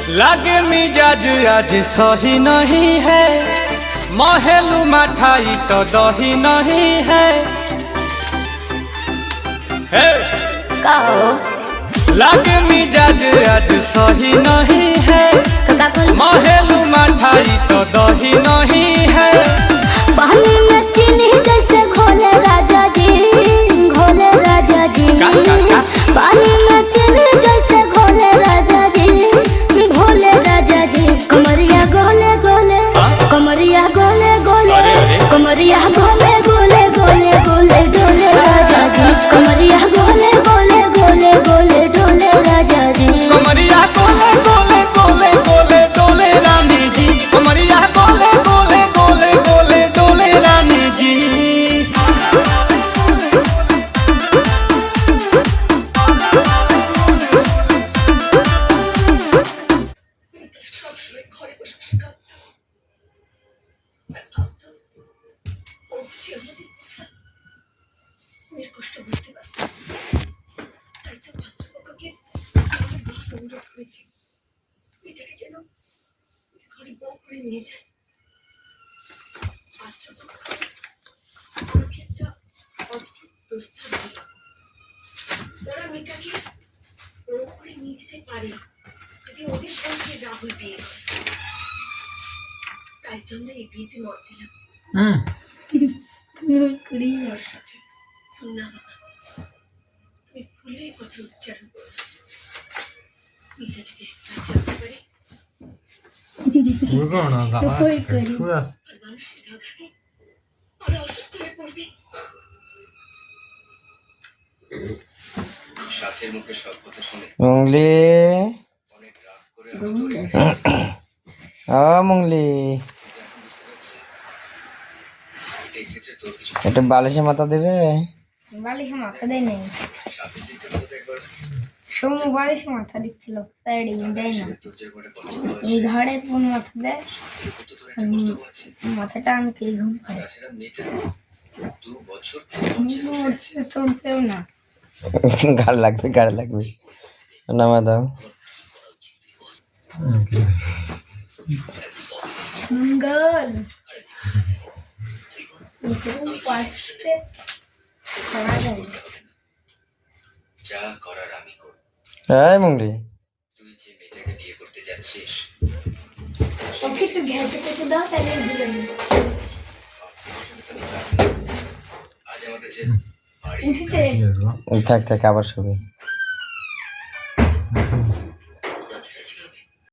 लागे मिजाज आज सही नहीं है, महलू मठाई तो दही नहीं है। लागे मिजाज आज सही नहीं है, महलू मठाई तो दही नहीं है। पानी में चीनी जैसे घोले राजा जी, घोले राजा जी। पानी में चीनी जैसे घोले राजा जी, घोले राजा जी। कमरिया गोले गोले, कमरिया गोले गोले, कमरिया गोले गोले गोले गोले डोले राजा जी। कमरिया गोले गोले गोले गोले डोले राजा जी। कमरिया गोले गोले गोले गोले डोले रानी जी। कमरिया गोले गोले गोले गोले डोले रानी जी। মুংলি ও মুংলি, একটা বালিশে মাথা দেবে। বালিশে মাথা দেয় নাই, সোমু বালিশে মাথা দিচ্ছিল, সাইডে দেয় না। এই ঘাড়ে কোন মাথা দেয়, মাথাটা আনকে ঘুম পায়। শুনছেও না, গাড় লাগবে গাড় লাগবে, নামা দাও। মঙ্গল এই মুংলি, ওকে একটু ঘেঁটে কেটে দাও, তাহলে বুঝে নেব। উঠেছে, থাক থাক আবার শুবি।